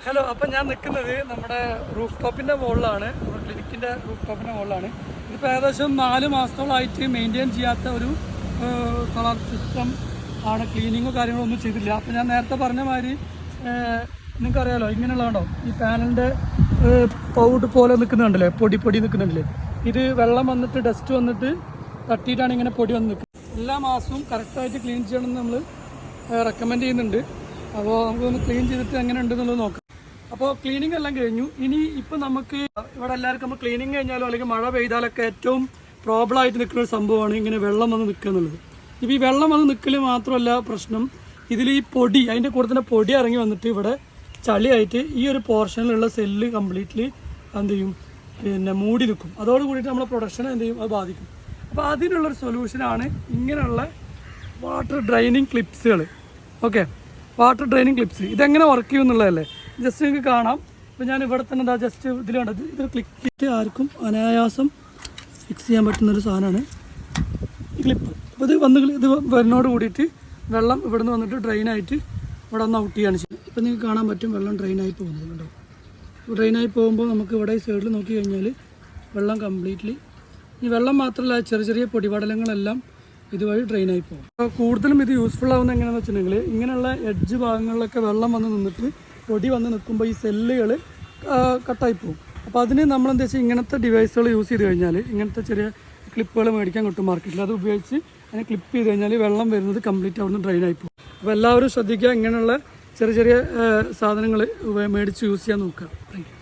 Hello, അപ്പം ഞാൻ നിൽക്കുന്നത് നമ്മുടെ റൂഫ് ടോപ്പിൻ്റെ മുകളിലാണ്, നമ്മുടെ ക്ലിനിക്കിൻ്റെ റൂഫ് ടോപ്പിൻ്റെ മുകളിലാണ്. ഇതിപ്പോൾ ഏകദേശം 4 മാസത്തോളമായിട്ട് മെയിൻറ്റെയിൻ ചെയ്യാത്ത ഒരു സോളാർ സിസ്റ്റം ആണ്. ക്ലീനിങ്ങോ കാര്യങ്ങളോ ഒന്നും ചെയ്തില്ല. അപ്പോൾ ഞാൻ നേരത്തെ പറഞ്ഞ മാതിരി നിങ്ങൾക്കറിയാലോ, ഇങ്ങനെയുള്ളതാണോ ഈ പാനലിൻ്റെ പൗഡർ പോലെ നിൽക്കുന്നുണ്ടല്ലേ, പൊടി നിൽക്കുന്നുണ്ടല്ലേ. ഇത് വെള്ളം വന്നിട്ട് ഡസ്റ്റ് വന്നിട്ട് തട്ടിയിട്ടാണ് ഇങ്ങനെ പൊടി വന്ന് നിൽക്കുന്നത്. എല്ലാ മാസവും കറക്റ്റായിട്ട് ക്ലീൻ ചെയ്യണമെന്ന് നമ്മൾ റെക്കമെൻഡ് ചെയ്യുന്നുണ്ട്. അപ്പോൾ നമുക്കൊന്ന് ക്ലീൻ ചെയ്തിട്ട് എങ്ങനെ ഉണ്ടെന്നുള്ളത് നോക്കാം. അപ്പോൾ ക്ലീനിങ് എല്ലാം കഴിഞ്ഞു. ഇപ്പം നമുക്ക് ഇവിടെ എല്ലാവർക്കും നമ്മൾ ക്ലീനിങ് കഴിഞ്ഞാലോ അല്ലെങ്കിൽ മഴ പെയ്താലൊക്കെ ഏറ്റവും പ്രോബ്ലം ആയിട്ട് നിൽക്കുന്ന ഒരു സംഭവമാണ് ഇങ്ങനെ വെള്ളം വന്ന് നിൽക്കുക എന്നുള്ളത്. ഇപ്പോൾ ഈ വെള്ളം വന്ന് നിൽക്കൽ മാത്രമല്ല പ്രശ്നം, ഇതിൽ ഈ പൊടി, അതിൻ്റെ കൂടെ തന്നെ പൊടി ഇറങ്ങി വന്നിട്ട് ഇവിടെ ചളിയായിട്ട് ഈ ഒരു പോർഷനിലുള്ള സെല്ല് കംപ്ലീറ്റ്ലി എന്ത് ചെയ്യും, പിന്നെ മൂടി നിൽക്കും. അതോട് കൂടിയിട്ട് നമ്മളെ പ്രൊഡക്ഷനെ എന്ത് ചെയ്യും, അത് ബാധിക്കും. അപ്പോൾ അതിനുള്ളൊരു സൊല്യൂഷനാണ് ഇങ്ങനെയുള്ള വാട്ടർ ഡ്രെയിനിങ് ക്ലിപ്സുകൾ. ഓക്കെ, വാട്ടർ ഡ്രെയിനിങ് ക്ലിപ്സ് ഇതെങ്ങനെ വർക്ക് ചെയ്യും എന്നുള്ളതല്ലേ ജസ്റ്റ് നിങ്ങൾക്ക് കാണാം. ഇപ്പോൾ ഞാൻ ഇവിടെ തന്നെ എന്താ ജസ്റ്റ് ഇതിൽ കണ്ടത്, ഇത് ക്ലിക്ക് ചെയ്തിട്ട് ആർക്കും അനായാസം ഫിക്സ് ചെയ്യാൻ പറ്റുന്നൊരു സാധനമാണ് ഈ ക്ലിപ്പ്. അപ്പോൾ ഇത് വരുന്നതോട് കൂടിയിട്ട് വെള്ളം ഇവിടെ നിന്ന് വന്നിട്ട് ഡ്രെയിനായിട്ട് ഇവിടെ ഒന്ന് ഔട്ട് ചെയ്യുകയാണ് ചെയ്യുന്നത്. ഇപ്പോൾ നിങ്ങൾക്ക് കാണാൻ പറ്റും വെള്ളം ഡ്രെയിനായി പോകുന്നത് കണ്ടോ. ഡ്രെയിനായി പോകുമ്പോൾ നമുക്ക് ഇവിടെ ഈ സൈഡിൽ നോക്കി കഴിഞ്ഞാൽ വെള്ളം കംപ്ലീറ്റ്ലി, ഈ വെള്ളം മാത്രമല്ല ചെറിയ ചെറിയ പൊടിപടലങ്ങളെല്ലാം ഇതുവഴി ഡ്രെയിനായി പോകും. അപ്പോൾ കൂടുതലും ഇത് യൂസ്ഫുൾ ആവുന്നത് എങ്ങനെയാണെന്ന് വെച്ചിട്ടുണ്ടെങ്കിൽ ഇങ്ങനെയുള്ള എഡ്ജ് ഭാഗങ്ങളിലൊക്കെ വെള്ളം വന്ന് നിന്നിട്ട് പൊടി വന്ന് നിൽക്കുമ്പോൾ ഈ സെല്ലുകൾ കട്ടായി പോകും. അപ്പോൾ അതിന് നമ്മളെന്താ വെച്ചാൽ ഇങ്ങനത്തെ ഡിവൈസുകൾ യൂസ് ചെയ്ത് കഴിഞ്ഞാൽ, ഇങ്ങനത്തെ ചെറിയ ക്ലിപ്പുകൾ മേടിക്കാൻ കിട്ടും മാർക്കറ്റിൽ, അത് ഉപയോഗിച്ച് അതിനെ ക്ലിപ്പ് ചെയ്ത് കഴിഞ്ഞാൽ വെള്ളം വരുന്നത് കംപ്ലീറ്റ് അവിടുന്ന് ഡ്രെയിനായി പോകും. അപ്പോൾ എല്ലാവരും ശ്രദ്ധിക്കുക, ഇങ്ങനെയുള്ള ചെറിയ ചെറിയ സാധനങ്ങൾ മേടിച്ച് യൂസ് ചെയ്യാൻ നോക്കുക. Thank you.